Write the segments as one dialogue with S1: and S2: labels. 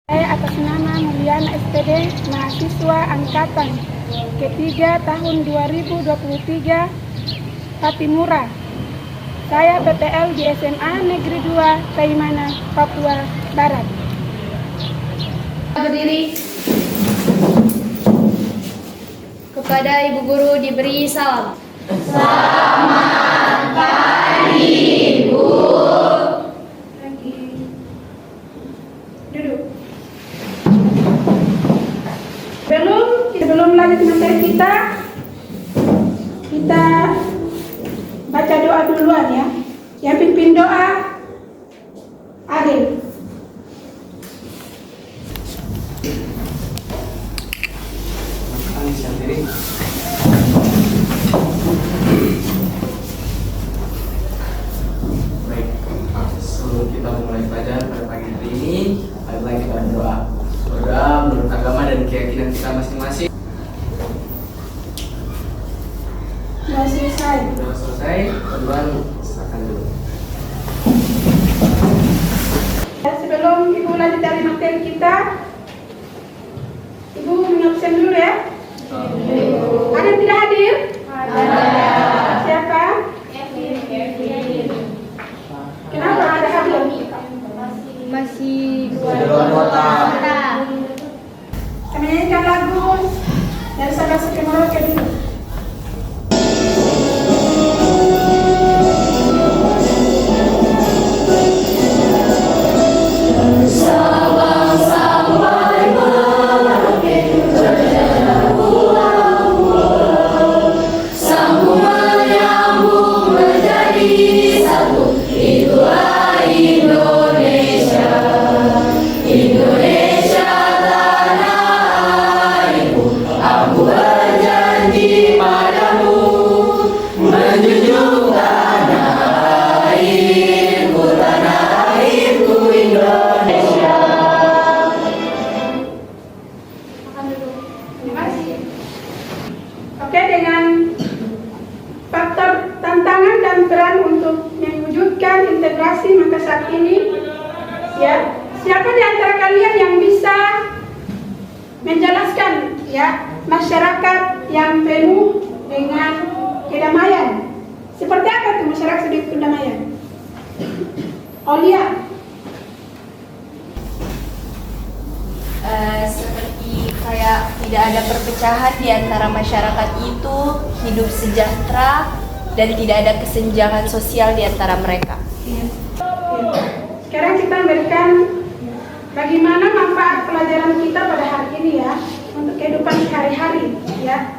S1: Saya atas nama Mulyana SPD, mahasiswa angkatan ketiga tahun 2023 Patimura. Saya PTL di SMA Negeri 2 Taimana, Papua Barat.
S2: Berdiri. Kepada Ibu Guru diberi salam. Selamat pagi, Ibu.
S1: Pagi. Duduk. Sebelum lanjut materi kita baca doa duluan ya. Yang pimpin doa Adil.
S3: Baik, sebelum kita memulai pelajaran pada pagi hari ini, mari kita berdoa. Berdoa menurut agama dan keyakinan kita masing-masing.
S1: Sudah selesai.
S3: Sudah selesai, teman silakan dulu.
S1: Sebelum Ibu lanjut dari materi kita, Ibu mengabsen dulu ya. Ada yang tidak hadir? Ada. Siapa? Kenapa ada hadir?
S2: Masih
S1: Kami nyanyikan lagu dari Sabah Merauke dulu. Oke, dengan faktor tantangan dan peran untuk mewujudkan integrasi, maka saat ini ya, siapa di antara kalian yang bisa menjelaskan ya masyarakat yang penuh dengan kedamaian? Seperti apa itu masyarakat sedih kedamaian? Olia.
S2: seperti kayak tidak ada perpecahan di antara masyarakat itu, hidup sejahtera dan tidak ada kesenjangan sosial di antara mereka.
S1: Sekarang kita memberikan bagaimana manfaat pelajaran kita pada hari ini ya untuk kehidupan sehari-hari ya.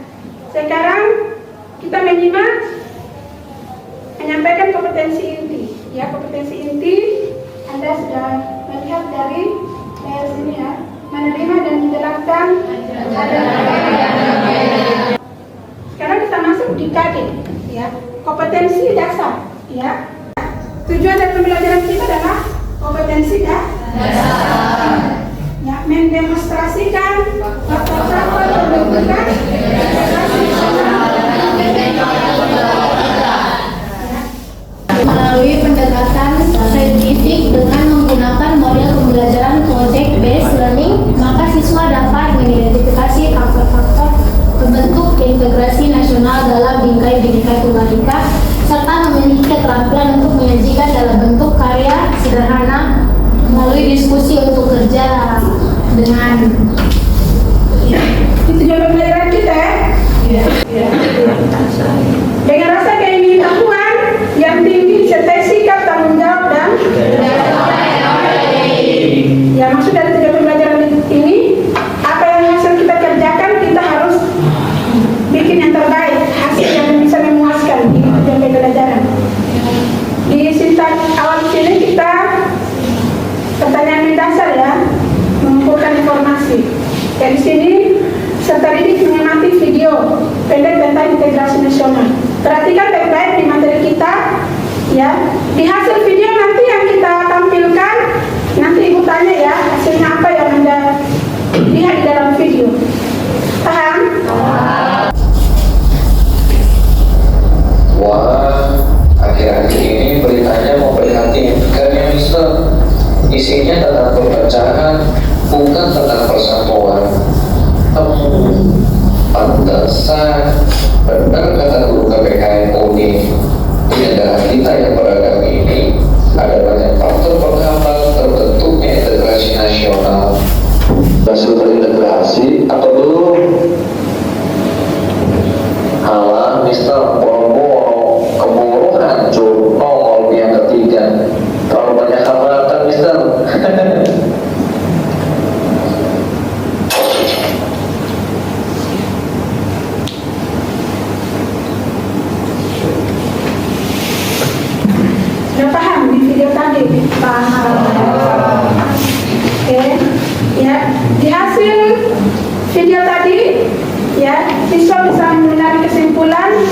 S1: Sekarang kita menyampaikan kompetensi inti ya. Kompetensi inti Anda sudah melihat dari sini ya, menerima dan menjelaskan. Sekarang kita masuk di KD ya, kompetensi dasar ya. Tujuan dari pembelajaran kita adalah kompetensi dasar ya, mendemonstrasikan faktor-faktor pembentukan
S4: melalui pendekatan saintifik dengan menggunakan model pembelajaran project based learning, maka siswa dapat mengidentifikasi faktor-faktor pembentuk integrasi nasional dalam bingkai-bingkai tunggal ika serta memiliki keterampilan untuk menyajikan dalam bentuk karya sederhana melalui diskusi untuk kerja dengan
S1: itu juga pembelajaran kita ya. Dengan rasa keingin-tahuan yang tinggi serta sikap tanggung jawab dan ya, maksud dari tujuan pembelajaran ini, apa yang hasil kita kerjakan kita harus bikin yang terbaik, hasil yang bisa memuaskan di tujuan pembelajaran. Di sintang awal sini kita pertanyaan mendasar ya, mengumpulkan informasi. Dari sini serta didik mengamati video pendek tentang integrasi nasional. Perhatikan baik-baik di materi kita ya. Di hasil video nanti yang kita tampilkan, nanti Ibu tanya ya hasilnya apa yang Anda lihat di dalam video. Paham?
S5: Wah, akhir-akhir ini beritanya memprihatinkan ya Mister. Isinya tentang perpecahan berkaitan dengan persatuan, temu, pantesan, benar kata guru KPKN ini di negara kita yang beragam ini ada banyak faktor penghambat terbentuknya integrasi nasional. Hasil terintegrasi apa belum? Halah, misal boro-boro keburu hancur nongol yang ketiga. Terlalu banyak hambatan, misal.
S1: Sudah paham di video tadi? Paham. Oke, ya. Di hasil video tadi, ya, siswa bisa menarik kesimpulan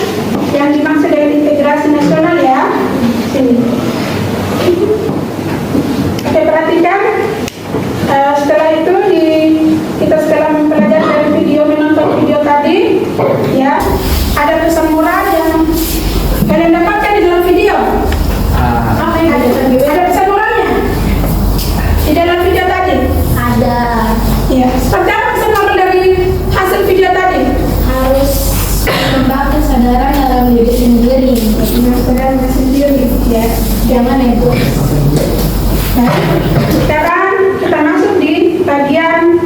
S1: yang dimaksud dengan integrasi nasional ya. Sini. Oke, perhatikan. Setelah itu kita setelah mempelajari dari video, menonton video tadi, ya, ada pesan moral yang kalian dapatkan di dalam video. Apa yang ada pesan moralnya di dalam video tadi?
S4: Ada.
S1: Ya, seperti apa pesan moral dari hasil video tadi?
S4: Harus menambah kesadaran dalam diri sendiri.
S1: Kesadaran sendiri, ya.
S4: Jangan ego.
S1: Nah, sekarang kita masuk di bagian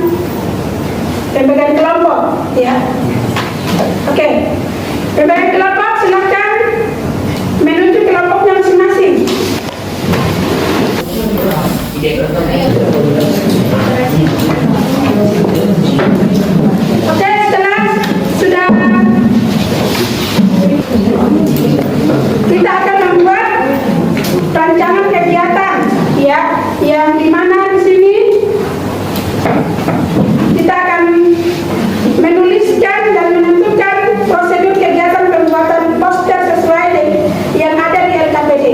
S1: pembagian kelompok, ya. Oke, pembagian kelompok silakan menuju kelompoknya masing-masing. Oke, setelah sudah kita akan membuat rancangan kegiatan, ya, yang dimana di sini kita akan menuliskan dan menentukan prosedur kegiatan pembuatan poster sesuai yang ada di LKPD,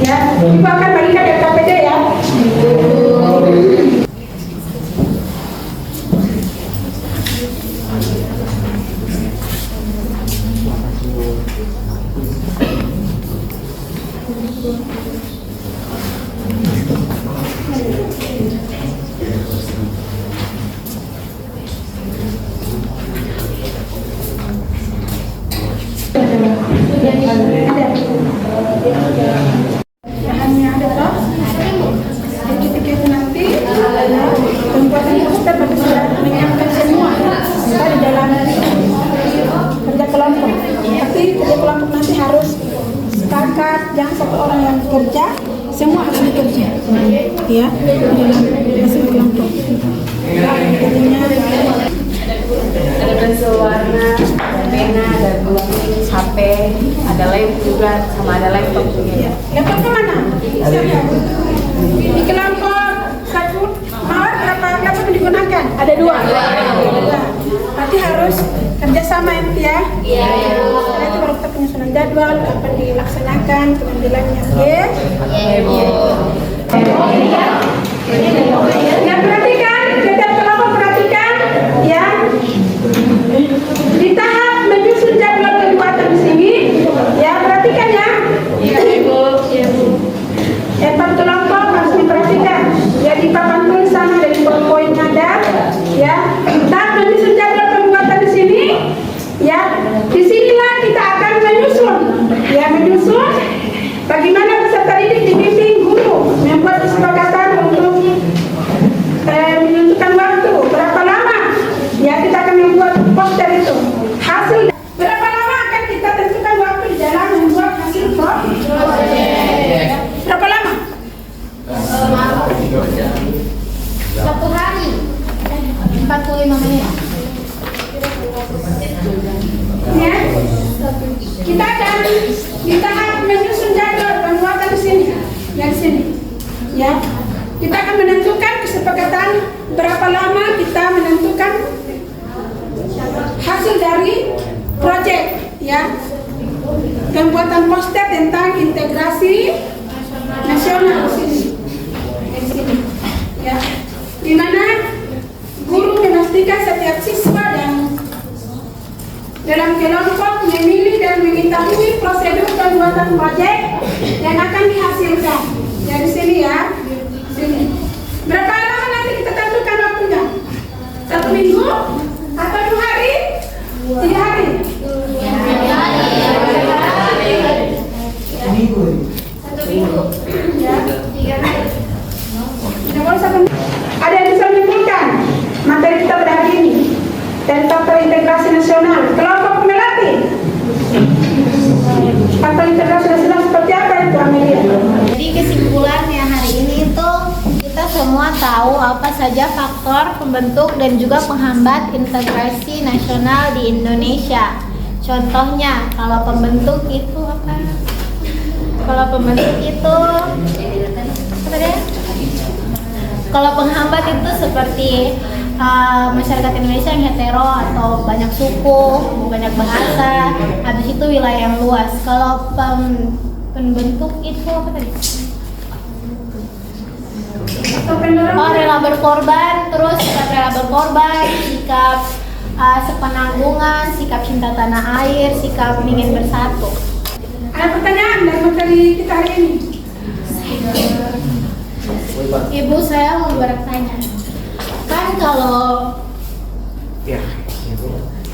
S1: ya. Ibu akan bagikan LKPD ya. Bahannya ada toh? Kita nanti pembuatan poster menyiapkan semua di dalam kerja kelompok. Tapi kerja kelompok nanti harus sepakat, jangan satu orang yang bekerja, semua harus bekerja, ya, di dalam hasil kelompok. Jadinya
S2: Ada pensil warna, pena, ada gunting, HP, ada lem juga, sama ada laptop juga.
S1: ya. Laptopnya mana? Di kelompok satu mawar berapa laptop yang digunakan? Ada dua. Berarti harus kerjasama ya. Iya. Setelah itu baru kita penyusunan jadwal, kapan dilaksanakan, pengambilannya. Oke? Ya, perhatikan, setiap kelompok perhatikan, ya. Di tahap menyusun jadwal pembuatan di sini, ya, perhatikan ya. Iya, Ibu. Iya, Bu. Per kelompok harus diperhatikan. Jadi papan tulisan dari poin ada, ya. Tahap menyusun jadwal pembuatan di sini, ya. Disinilah kita akan menyusun, ya, menyusun bagaimana peserta didik dibimbing guru membuat kesepakatan untuk menentukan waktu berapa lama, ya, kita akan membuat poster itu. Hasil berapa lama akan kita tentukan waktu di dalam membuat hasil project. Berapa lama?
S4: 1 hari. 45 menit.
S1: Ya, kita akan di tahap menyusun jadwal pembuatan di sini, ya, di sini, ya. Kita akan menentukan kesepakatan berapa lama kita menentukan hasil dari proyek, ya, pembuatan poster tentang integrasi nasional di sini, ya, di mana guru memastikan setiap siswa dan dalam kelompok memilih dan mengetahui prosedur pembuatan proyek yang akan dihasilkan. Dari sini ya, sini. Berapa lama nanti kita tentukan waktunya? nasional. Kelompok pemelatih. Faktor integrasi nasional seperti apa itu, Amelia?
S4: Jadi kesimpulannya hari ini itu kita semua tahu apa saja faktor pembentuk dan juga penghambat integrasi nasional di Indonesia. Contohnya, kalau pembentuk itu apa? Kalau pembentuk itu apa deh? Kalau penghambat itu seperti masyarakat Indonesia yang hetero atau banyak suku, banyak bahasa, habis itu wilayah yang luas. Kalau pembentuk itu apa tadi? Oh, rela berkorban, terus sikap rela berkorban, sikap sepenanggungan, sikap cinta tanah air, sikap ingin bersatu.
S1: Ada pertanyaan dari materi kita hari ini?
S4: Ibu, saya mau bertanya.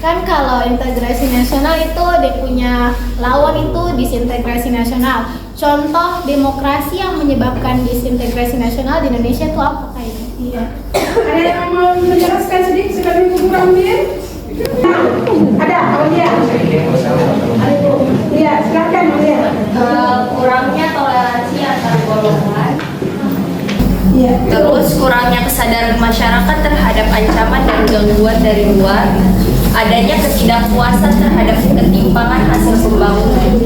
S4: Kan kalau integrasi nasional itu dia punya lawan itu disintegrasi nasional. Contoh demokrasi yang menyebabkan disintegrasi nasional di Indonesia itu apa kayaknya? Iya.
S1: Ada yang mau menjelaskan sedikit sebelum Ibu ambil? Ada, Aulia. Iya, silakan Aulia.
S2: Kurangnya toleransi antar golongan.
S1: Iya.
S2: Terus kurangnya kesadaran masyarakat terhadap ancaman dan gangguan dari luar, adanya ketidakpuasan terhadap ketimpangan hasil pembangunan.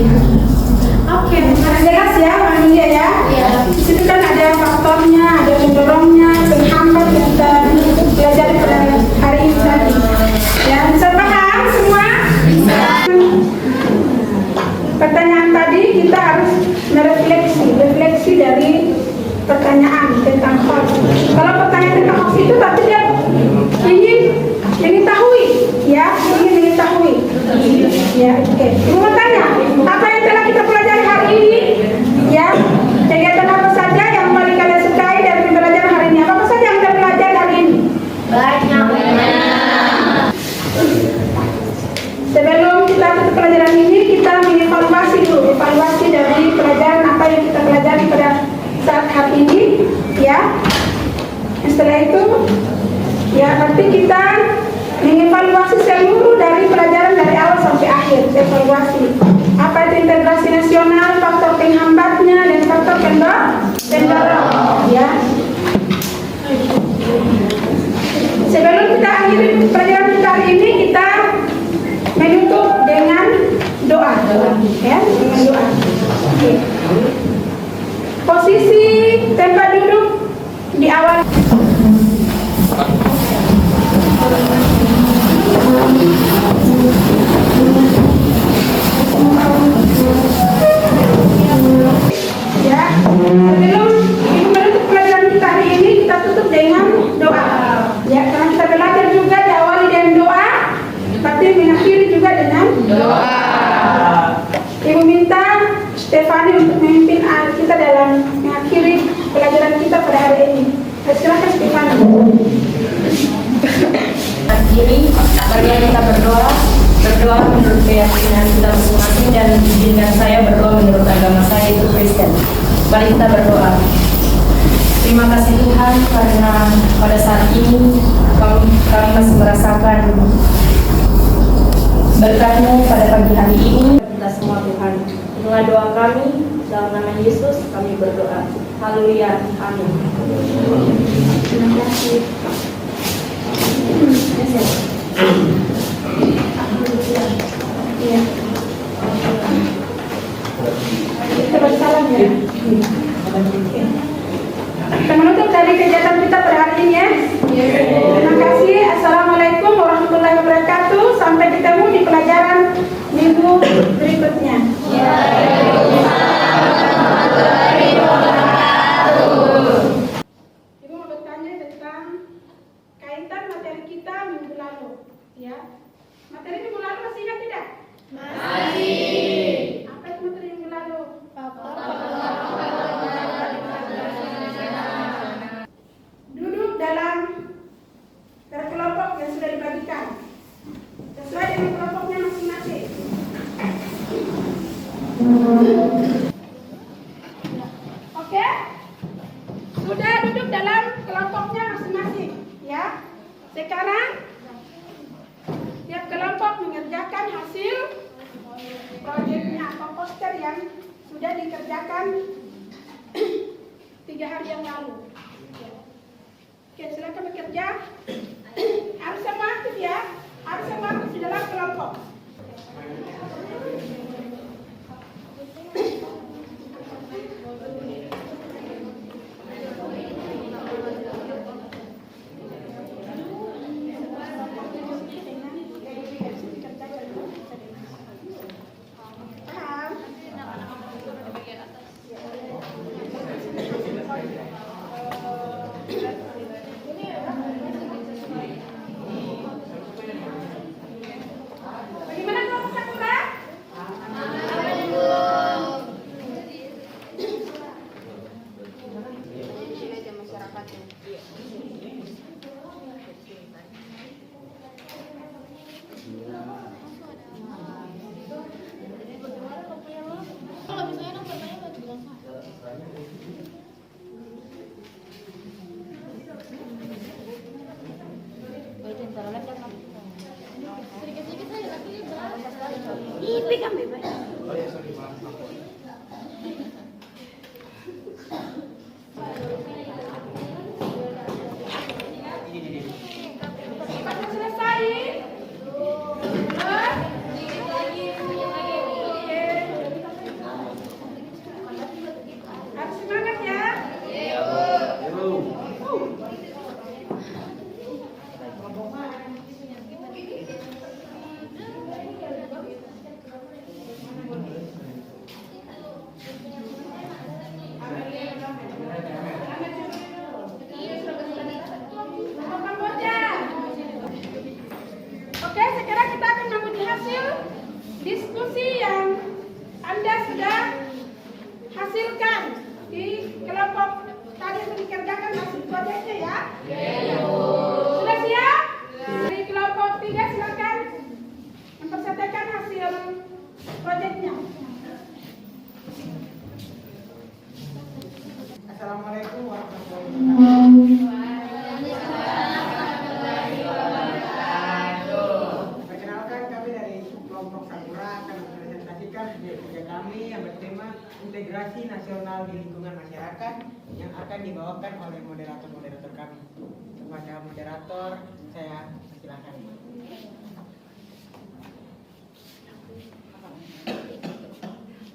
S1: Oke, karena jelas ya, Amelia ya.
S4: Iya.
S1: Di situ kan ada faktornya, ada pendorongnya, penghambat yang kita pelajari pada hari ini tadi. Ya, bisa paham semua? Bisa. Pertanyaan tadi kita harus refleksi dari pertanyaan tentang hoax. Kalau pertanyaan tentang hoax itu berarti dia ingin mengetahui, ya, ingin mengetahui. Ya, oke. Ibu mau tanya, apa yang telah kita pelajari hari ini? Ya, kegiatan apa saja yang paling kalian sukai dari pembelajaran hari ini? Apa saja yang kita pelajari hari ini?
S4: Banyak.
S1: Sebelum kita tutup pelajaran ini, kita mengevaluasi dulu, evaluasi dari pelajaran apa yang kita pelajari pada saat hari ini, ya. Setelah itu, ya, nanti kita mengevaluasi seluruh dari pelajaran dari awal sampai akhir, evaluasi. Apa itu integrasi nasional, faktor penghambatnya, dan faktor pendorong, ya. Sebelum kita akhiri pelajaran kita hari ini, kita menutup dengan doa, ya, dengan doa. Oke. Posisi tempat duduk di awal. Ya, sebelum Ibu menutup pelajaran kita hari ini, kita tutup dengan doa. Ya, karena kita belajar juga diawali dengan doa, tapi mengakhiri juga dengan doa. Ibu minta Stefani untuk memimpin kita dalam mengakhiri pelajaran kita pada hari ini. Silakan Stefani.
S2: Akhiri, marilah kita berdoa menurut keyakinan kita masing-masing dan izinkan saya berdoa menurut agama saya itu Kristen. Mari kita berdoa. Terima kasih Tuhan karena pada saat ini kami masih merasakan berkat-Mu pada pagi hari ini. Kita semua Tuhan, inilah doa kami, dalam nama Yesus kami berdoa. Haleluya, amin.
S1: Terima kasih. Iya. Kita bersalam ya. Kita menutup dari kegiatan kita pada hari ini ya. Terima kasih. Assalamualaikum warahmatullahi wabarakatuh. Sampai ketemu di pelajaran minggu berikutnya. Ibu mau bertanya tentang kaitan materi kita minggu lalu, ya. Materi minggu lalu masih ingat tidak? Masih. Apa itu materi minggu lalu? Duduk dalam berkelompok yang sudah dibagikan sesuai dengan kelompoknya masing-masing. Oke? Sudah duduk dalam kelompoknya masing-masing, ya. Sekarang tiap kelompok sudah dikerjakan 3 hari yang lalu. Oke, silakan bekerja. Harus semua aktif ya, harus semua aktif di dalam kelompok. Bagaimana kelompok Sakura?
S4: Kalau misalnya nomornya nggak bilang sedikit-sedikit saja tapi berapa?
S1: Ih, pegang bebas.
S3: Oh ya, sorry, maaf.
S1: Cepat selesai. Harus semangat ya. Oke, sekarang kita akan menguji hasil diskusi yang Anda sudah hasilkan di kelompok tadi yang dikerjakan hasil proyeknya ya. Sudah siap? Dari kelompok 3 silakan memperlihatkan hasil proyeknya.
S6: Assalamualaikum warahmatullahi wabarakatuh. Perkenalkan, kami dari kelompok Sakura akan mempresentasikan hasil kerja kami yang bertema integrasi nasional di lingkungan masyarakat yang akan dibawakan oleh moderator-moderator kami. Kepada moderator, saya silakan.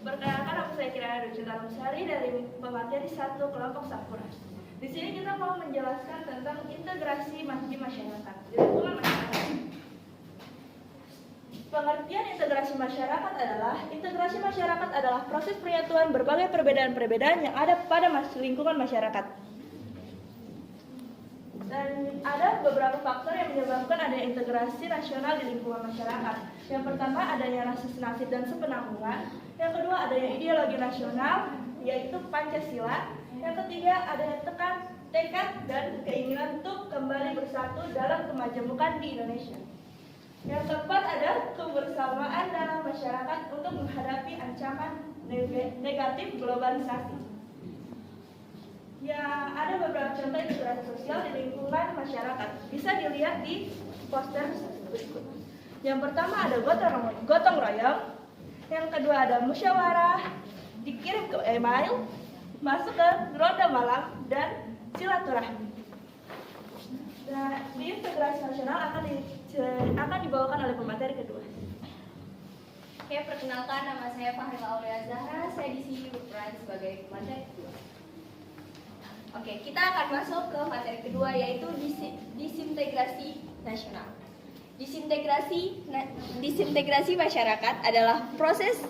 S2: Perkenalkan, aku saya Kirana Ducita Lusari dari pemateri 1 kelompok Sakura. Di sini kita mau menjelaskan tentang integrasi di masyarakat, di lingkungan masyarakat. Pengertian integrasi masyarakat adalah proses penyatuan berbagai perbedaan-perbedaan yang ada pada lingkungan masyarakat. Dan ada beberapa faktor yang menyebabkan adanya integrasi nasional di lingkungan masyarakat. Yang pertama, adanya rasa senasib dan sepenanggungan. Yang kedua, adanya ideologi nasional, yaitu Pancasila. Yang ketiga, adanya tekad dan keinginan untuk kembali bersatu dalam kemajemukan di Indonesia. Yang keempat, ada kebersamaan dalam masyarakat untuk menghadapi ancaman negatif globalisasi. Ya, ada beberapa contoh integrasi sosial di lingkungan masyarakat. Bisa dilihat di poster berikut. Yang pertama ada gotong royong. Yang kedua ada musyawarah, dikirim ke email, masuk ke ronda malam, dan silaturahmi. Nah, di integrasi nasional akan dibawakan oleh pemateri kedua.
S4: Oke, perkenalkan, nama saya Fahrila Aulia Zahra. Saya di sini berperan sebagai pemateri kedua. Oke, kita akan masuk ke materi kedua, yaitu disintegrasi nasional. Disintegrasi masyarakat adalah proses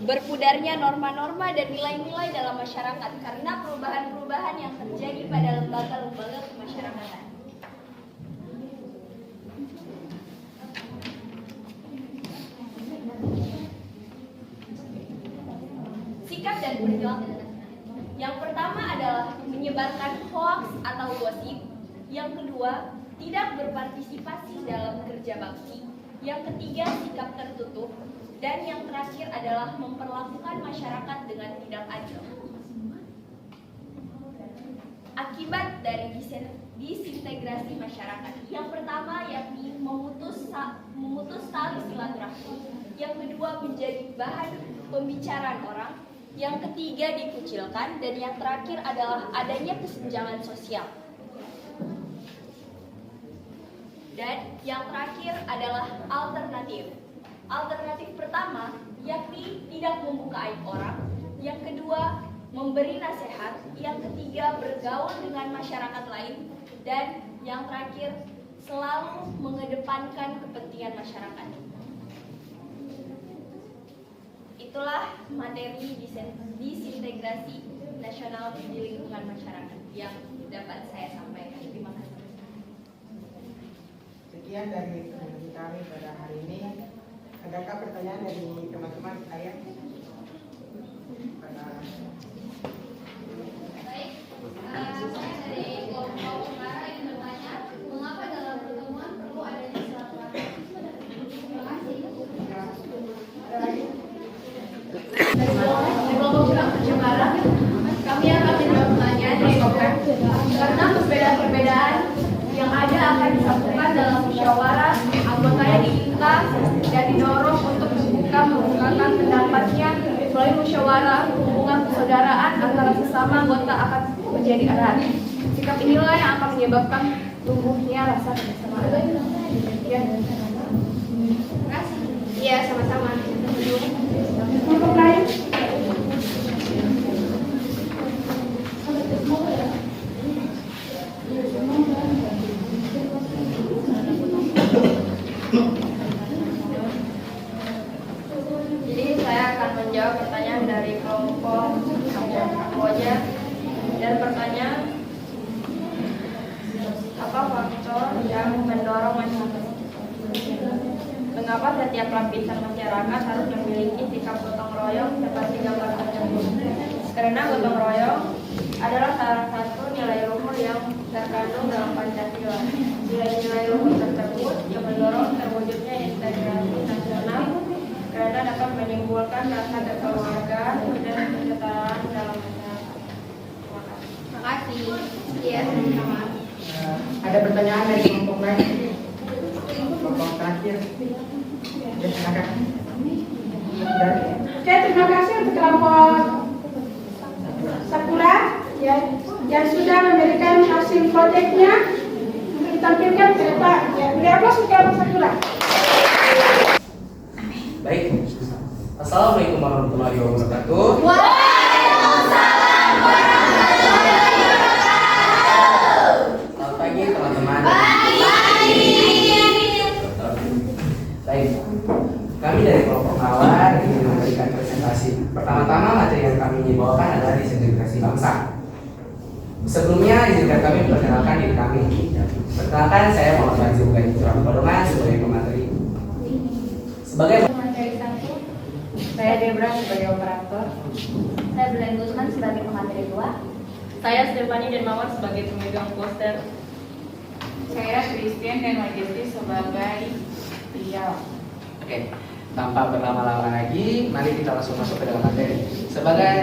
S4: berpudarnya norma-norma dan nilai-nilai dalam masyarakat karena perubahan-perubahan yang terjadi pada lembaga-lembaga kemasyarakatan. Sikap dan perjuangan. Yang pertama adalah menyebarkan hoaks atau gosip. Yang kedua, tidak berpartisipasi dalam kerja bakti. Yang ketiga, sikap tertutup. Dan yang terakhir adalah memperlakukan masyarakat dengan tidak adil. Akibat dari disintegrasi masyarakat. Yang pertama yakni memutus tali silaturahmi.
S7: yang kedua menjadi bahan pembicaraan orang, yang ketiga dikucilkan, dan yang terakhir adalah adanya kesenjangan sosial. Dan yang terakhir adalah alternatif. Alternatif pertama, yakni tidak membuka aib orang. Yang kedua, memberi nasihat. Yang ketiga, bergaul dengan masyarakat lain. Dan yang terakhir, selalu mengedepankan kepentingan masyarakat. Itulah materi disintegrasi nasional di lingkungan masyarakat yang dapat saya sampaikan. Terima kasih.
S6: Sekian dari presentation kami pada hari ini. Adakah pertanyaan dari teman-teman saya?
S4: Baik, saya dari kelompok Utara yang bertanya, mengapa dalam pertemuan perlu adanya silaturahmi? Terima kasih. Dari kelompok Utara, kami akan menjawab pertanyaan dari karena perbedaan-perbedaan yang ada akan disatukan dalam musyawarah, anggotanya diminta dan didorong untuk membukakan pendapatnya melalui musyawarah. Hubungan persaudaraan antara sesama anggota akan menjadi erat. Sikap inilah yang akan menyebabkan tumbuhnya rasa kebersamaan. Ya. Terima kasih. Iya, sama-sama.
S1: Untuk lain,
S2: Jadi saya akan menjawab pertanyaan dari kelompok Kamboja dan pertanyaan apa faktor yang mendorong masyarakat? Mengapa setiap lapisan masyarakat harus memiliki sikap gotong royong seperti gambar tersebut? Karena gotong royong adalah salah satu nilai luhur yang terkandung dalam Pancasila. Nilai-nilai luhur tersebut yang mendorong terwujudnya integrasi nasional karena dapat menimbulkan rasa kekeluargaan dan kesetaraan dalam masyarakat.
S4: Terima kasih. Iya, sama-sama.
S6: Ada pertanyaan dari kelompok lain? Kelompok terakhir. Ya, silakan.
S1: oke, terima kasih untuk kelompok Sakura yang sudah memberikan hasil proyeknya untuk ditampilkan ke Pak. Ya, beri aplaus untuk kelompok Sakura.
S3: Baik. Assalamualaikum warahmatullahi wabarakatuh.
S4: Waalaikumsalam warahmatullahi wabarakatuh.
S3: Selamat pagi teman-teman. Baik. Kami dari kelompok Mawar ingin memberikan presentasi. Pertama-tama materi yang kami bawakan adalah disintegrasi bangsa. Sebelumnya izinkan kami memperkenalkan diri kami. Perkenalkan, saya Muhammad Fazil Curang Pedongan sebagai pemateri. Sebagai
S4: Materi 1,
S2: Saya Debra sebagai operator.
S7: Saya Belen Gusman sebagai pemateri 2.
S2: Saya Stefani dan Mawar sebagai pemegang poster.
S8: Saya Christian dan Majesti sebagai Riau.
S3: Oke, tanpa berlama-lama lagi, mari kita langsung masuk ke dalam materi. Sebagai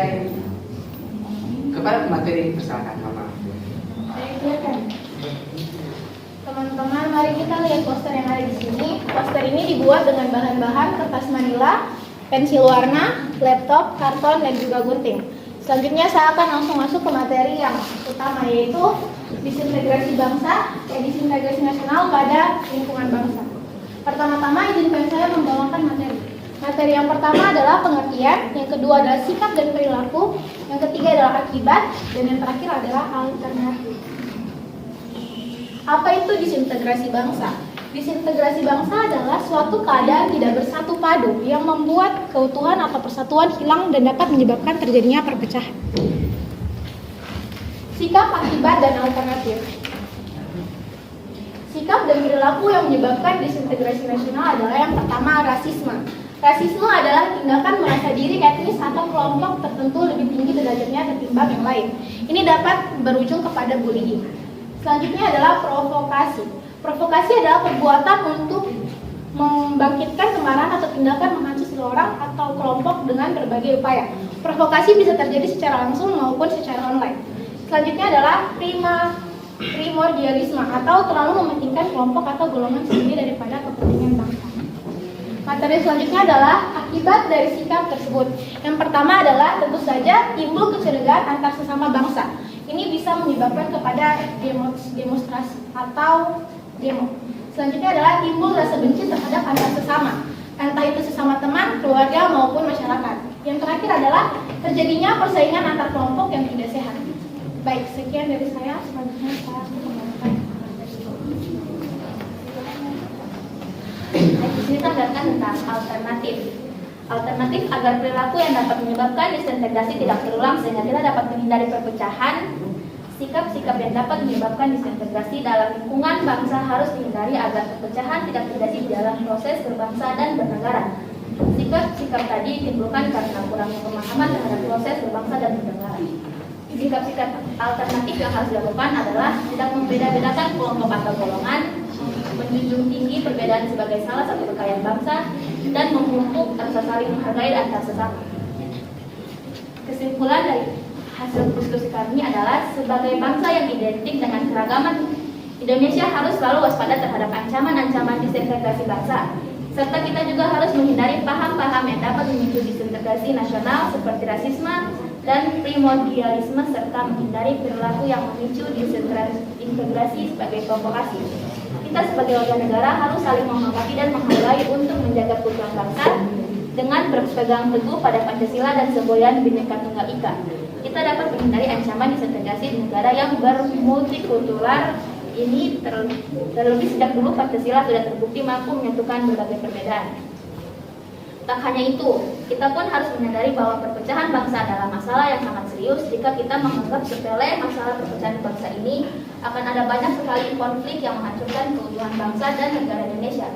S3: kepada pemateri, persilakan Mama.
S4: teman-teman, mari kita lihat poster yang ada di sini. Poster ini dibuat dengan bahan-bahan kertas manila, pensil warna, laptop, karton, dan juga gunting. Selanjutnya saya akan langsung masuk ke materi yang utama, yaitu disintegrasi bangsa, disintegrasi nasional pada lingkungan bangsa. Pertama-tama izinkan saya membawakan materi. Materi yang pertama adalah pengertian, yang kedua adalah sikap dan perilaku, yang ketiga adalah akibat, dan yang terakhir adalah alternatif. Apa itu disintegrasi bangsa? Disintegrasi bangsa adalah suatu keadaan tidak bersatu padu yang membuat keutuhan atau persatuan hilang dan dapat menyebabkan terjadinya perpecahan. Sikap, akibat, dan alternatif. Sikap dan perilaku yang menyebabkan disintegrasi nasional adalah yang pertama, rasisme. Rasisme adalah tindakan merasa diri etnis atau kelompok tertentu lebih tinggi derajatnya ketimbang yang lain. Ini dapat berujung kepada bullying. Selanjutnya adalah provokasi. Provokasi adalah perbuatan untuk membangkitkan kemarahan atau tindakan menghancurkan seseorang atau kelompok dengan berbagai upaya. Provokasi bisa terjadi secara langsung maupun secara online. Selanjutnya adalah primordialisme atau terlalu mementingkan kelompok atau golongan sendiri daripada kepentingan bangsa. Materi selanjutnya adalah akibat dari sikap tersebut. Yang pertama adalah tentu saja timbul kecurigaan antar sesama bangsa. Ini bisa menyebabkan kepada demonstrasi atau demo. Selanjutnya adalah timbul rasa benci terhadap antar sesama, entah itu sesama teman, keluarga maupun masyarakat. Yang terakhir adalah terjadinya persaingan antar kelompok yang tidak sehat. Baik, sekian dari saya. Selanjutnya saya menggunakan.
S7: Di sini terdapat tentang alternatif. Alternatif agar perilaku yang dapat menyebabkan disintegrasi tidak terulang sehingga kita dapat menghindari perpecahan. Sikap-sikap yang dapat menyebabkan disintegrasi dalam lingkungan bangsa harus dihindari agar perpecahan tidak terjadi di dalam proses berbangsa dan bernegara. Sikap-sikap tadi ditimbulkan karena kurangnya pemahaman terhadap proses berbangsa dan bernegara. Sikap-sikap alternatif yang harus dilakukan adalah tidak membeda-bedakan kelompok atau golongan, menjunjung tinggi perbedaan sebagai salah satu kekayaan bangsa, dan memupuk rasa saling menghargai antar sesama. Kesimpulan dari hasil diskusi kami adalah sebagai bangsa yang identik dengan keragaman, Indonesia harus selalu waspada terhadap ancaman-ancaman disintegrasi bangsa, serta kita juga harus menghindari paham-paham yang dapat memicu disintegrasi nasional seperti rasisme dan primordialisme, serta menghindari perilaku yang memicu disintegrasi sebagai provokasi. Kita sebagai warga negara harus saling menghormati dan menghargai untuk menjaga keutuhan bangsa dengan berpegang teguh pada Pancasila dan semboyan Bhinneka Tunggal Ika. Kita dapat menghindari ancaman disintegrasi di negara yang bermultikultural ini, terlebih sejak dulu Pancasila sudah terbukti mampu menyatukan berbagai perbedaan. Tak hanya itu, kita pun harus menyadari bahwa perpecahan bangsa adalah masalah yang sangat serius. Jika kita menganggap sepele masalah perpecahan bangsa ini, akan ada banyak sekali konflik yang menghancurkan keutuhan bangsa dan negara Indonesia.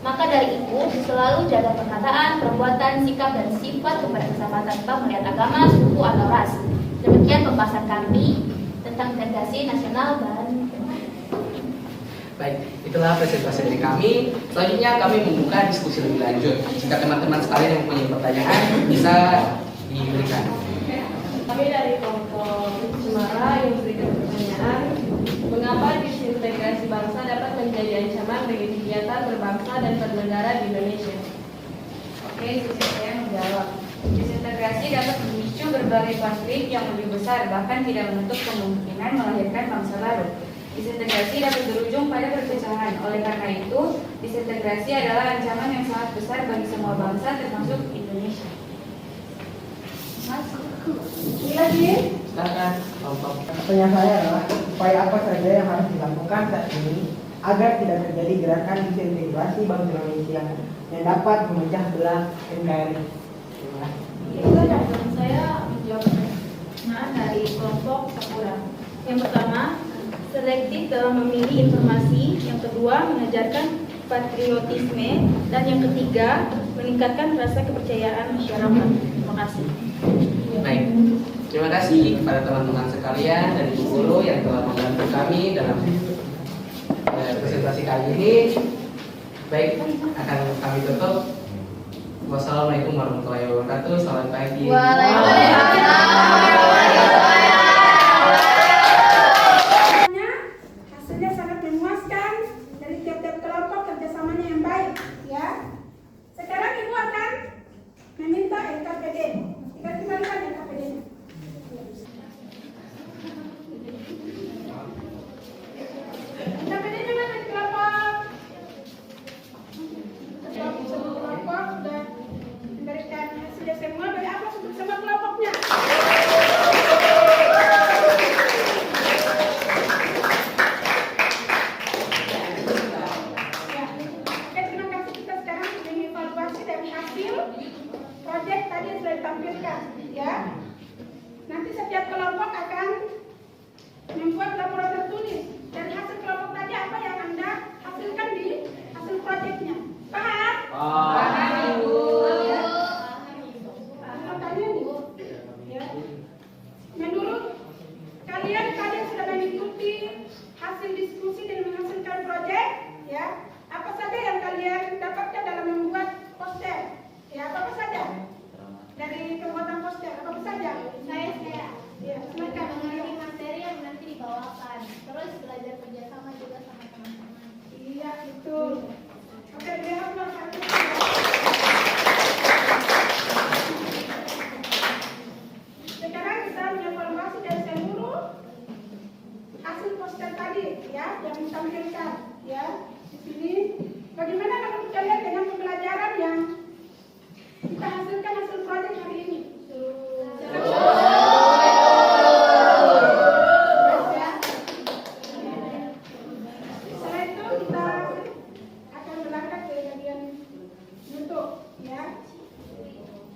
S7: Maka dari itu, selalu jaga perkataan, perbuatan, sikap, dan sifat kepada sesama tanpa melihat agama, suku, atau ras. Demikian pembahasan kami tentang integrasi nasional dan
S3: Baik, itulah presentasi dari kami. Selanjutnya kami membuka diskusi lebih lanjut. Jika teman-teman sekalian yang mempunyai pertanyaan bisa diberikan.
S2: Kami dari kelompok Cemara yang memberikan pertanyaan, mengapa disintegrasi bangsa dapat menjadi ancaman bagi kegiatan berbangsa dan bernegara di Indonesia?
S8: Oke, saya menjawab. Disintegrasi dapat memicu berbagai konflik yang lebih besar, bahkan tidak menutup kemungkinan melahirkan bangsa baru. Disintegrasi dapat berujung pada perpecahan. Oleh karena itu, disintegrasi adalah ancaman yang sangat besar bagi semua bangsa, termasuk Indonesia.
S3: Silakan, kelompok.
S6: Pertanyaan saya adalah upaya apa saja yang harus dilakukan saat ini agar tidak terjadi gerakan disintegrasi bangsa Indonesia yang dapat memecah belah NKRI. Terima kasih.
S4: Saya menjawab dari kelompok Sakura. Yang pertama, selektif dalam memilih informasi. Yang kedua, mengajarkan patriotisme. Dan yang ketiga, meningkatkan rasa kepercayaan masyarakat. Terima kasih.
S3: Baik, terima kasih kepada teman-teman sekalian dan ibu guru yang telah membantu kami dalam presentasi kali ini. Baik, akan kami tutup. Wassalamualaikum warahmatullahi wabarakatuh. Selamat pagi.
S1: Hasilnya sangat memuaskan dari tiap-tiap kelompok, kerjasamanya yang baik, ya. Sekarang ibu akan meminta LKPD. Kita kembalikan LKPD-nya. LKPD-nya mana di kelompok? Semua kelompok sudah memberikan hasilnya semua. Beri aplaus untuk semua kelompoknya. sampaikan ya di sini bagaimana menurut kalian dengan pembelajaran yang kita hasilkan hasil proyek hari ini. Setelah itu kita akan berangkat ke bagian bentuk ya.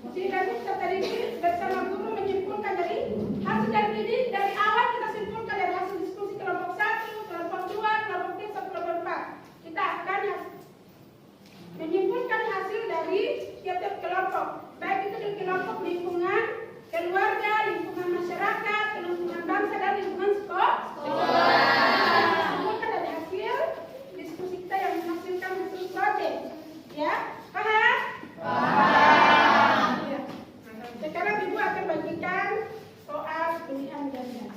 S1: Sehingga kita tadi bersama guru menyimpulkan dari hasil dari awal kita simpulkan dari hasil diskusi kelompok 1, kelompok 2, kelompok 3, kelompok 4. Kita akan menyimpulkan hasil dari tiap-tiap kelompok, baik itu di kelompok lingkungan keluarga, lingkungan masyarakat, lingkungan bangsa dan lingkungan sekolah. Simpulkan dari hasil diskusi kita yang menghasilkan hasil proyek, ya, paham? Ya. Sekarang Ibu akan bagikan soal pilihan ganda.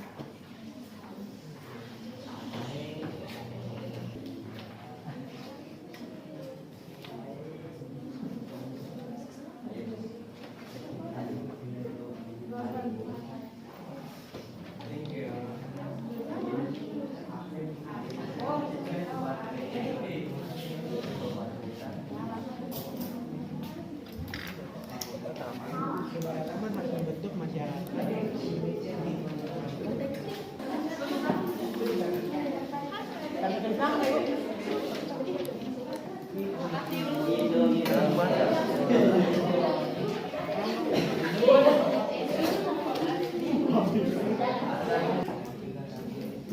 S6: Pertama harus membentuk masyarakat.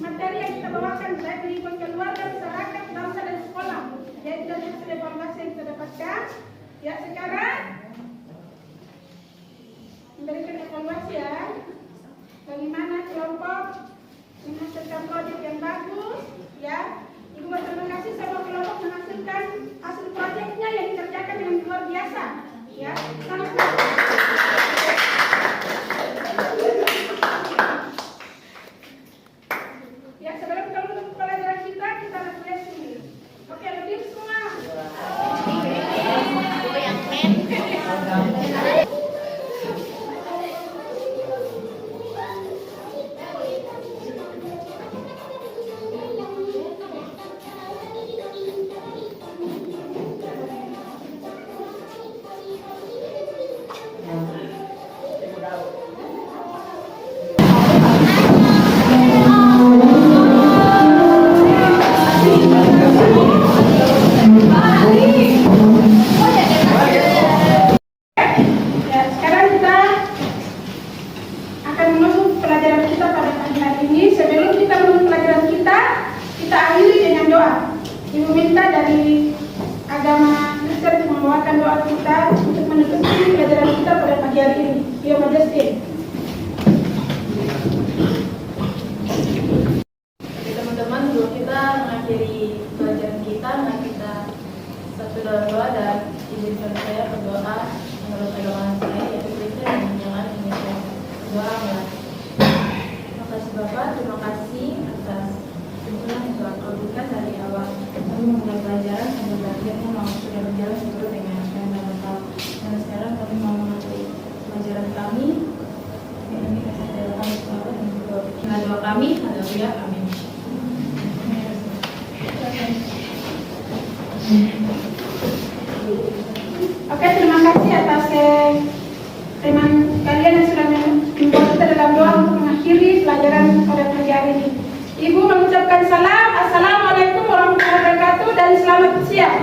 S1: Materi yang kita bawakan baik di lingkungan keluarga, masyarakat, bangsa dan sekolah, yaitu dari hasil evaluasi yang kita dapatkan. Ya, sekarang memberikan evaluasi ya, bagaimana kelompok menghasilkan proyek yang bagus ya. Ibu berterima kasih semua kelompok menghasilkan hasil proyeknya yang dikerjakan dengan luar biasa ya. Ya, sebelum kita menutup pelajaran kita refleksi dulu. Oke, berdiri semua. Ya, sekarang kita akan menutup pelajaran kita pada pagi hari ini. Sebelum kita menutup pelajaran kita akhiri dengan doa. Ibu minta dari agama Kristen membawakan doa kita untuk menutup pelajaran kita pada pagi hari ini. Ya, Majesty.
S2: Oke teman-teman, dulu kita mengakhiri pelajaran kita, kita satu dalam doa dan izinkan saya berdoa menurut agama saya yaitu Kristen dan jangan Indonesia. Doa ya. Terima kasih Bapak, terima kasih atas tuntunan yang telah kau berikan dari awal kami memulai pelajaran sampai berakhirnya mau sudah berjalan seluruh dengan yang tahu. Dan sekarang kami mau mengakhiri pelajaran kami. Ini kasih dari kami semua dan juga doa kami, haleluya, amin.
S1: Oke, terima kasih atas teman kalian yang sudah membuat kita dalam doa untuk mengakhiri pelajaran pada pagi hari ini. Ibu mengucapkan salam, assalamualaikum warahmatullahi wabarakatuh dan selamat siang.